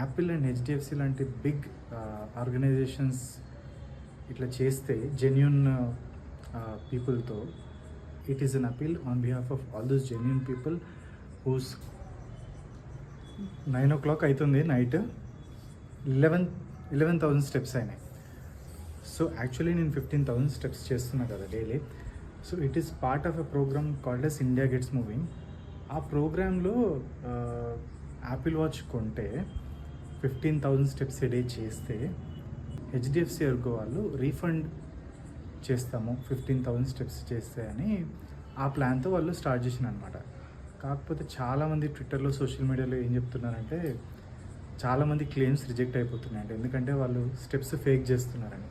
Apple and HDFC లాంటి big organisations ఇట్లా చేస్తే జెన్యున్ పీపుల్తో it is an appeal on behalf of all those genuine people whose 9 o'clock అవుతుంది night 11,000 steps అయినాయి. So actually నేను 15,000 steps చేస్తున్నా కదా daily. So it is part of a programme called as India gets moving. ఆ ప్రోగ్రాంలో Apple watch కొంటే 15,000 steps a day చేస్తే HDFC ergo వాళ్ళు రీఫండ్ చేస్తాము 15,000 స్టెప్స్ చేస్తే అని ఆ ప్లాన్తో వాళ్ళు స్టార్ట్ చేసిన అనమాట. కాకపోతే చాలామంది ట్విట్టర్లో సోషల్ మీడియాలో ఏం చెప్తున్నారంటే చాలామంది క్లెయిమ్స్ రిజెక్ట్ అయిపోతున్నాయంట, ఎందుకంటే వాళ్ళు స్టెప్స్ ఫేక్ చేస్తున్నారని.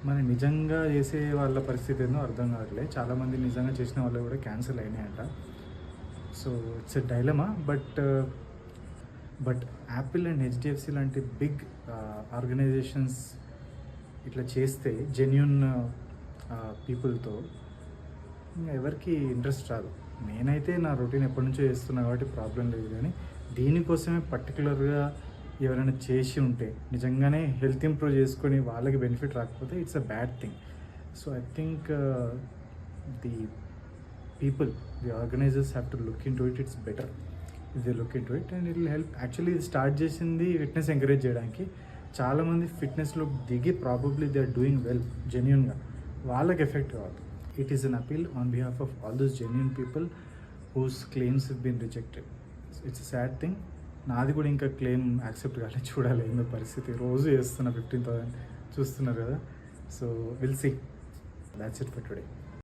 మరి నిజంగా చేసే వాళ్ళ పరిస్థితి ఏందో అర్థం కావట్లేదు. చాలామంది నిజంగా చేసిన వాళ్ళు కూడా క్యాన్సిల్ అయినాయంట. So it's a dilemma. But Apple and HDFC లాంటి బిగ్ ఆర్గనైజేషన్స్ ఇట్లా చేస్తే జెన్యున్ పీపుల్తో ఎవరికి ఇంట్రెస్ట్ రాదు. నేనైతే నా రొటీన్ ఎప్పటి నుంచో చేస్తున్నా కాబట్టి ప్రాబ్లం లేదు, కానీ దీనికోసమే పర్టికులర్గా ఎవరైనా చేసి ఉంటే నిజంగానే హెల్త్ ఇంప్రూవ్ చేసుకొని వాళ్ళకి బెనిఫిట్ రాకపోతే it's a bad thing. So I think the people, the organizers have to look in to it. It's better if they look in to it and it will help. Actually ఇది start చేసింది fitness encourage చేయడానికి. చాలామంది ఫిట్నెస్లో దిగి probably they are doing well జెన్యున్గా, వాళ్ళకి effect కావాలి. It is an appeal on behalf of all those genuine people whose claims have been rejected. It's a sad thing. నాది కూడా ఇంకా క్లెయిమ్ యాక్సెప్ట్ కాలేదు, చూడాలి ఏందో పరిస్థితి. రోజు చేస్తున్నా 15,000 చూస్తున్నారు కదా. So will see. That's it for today.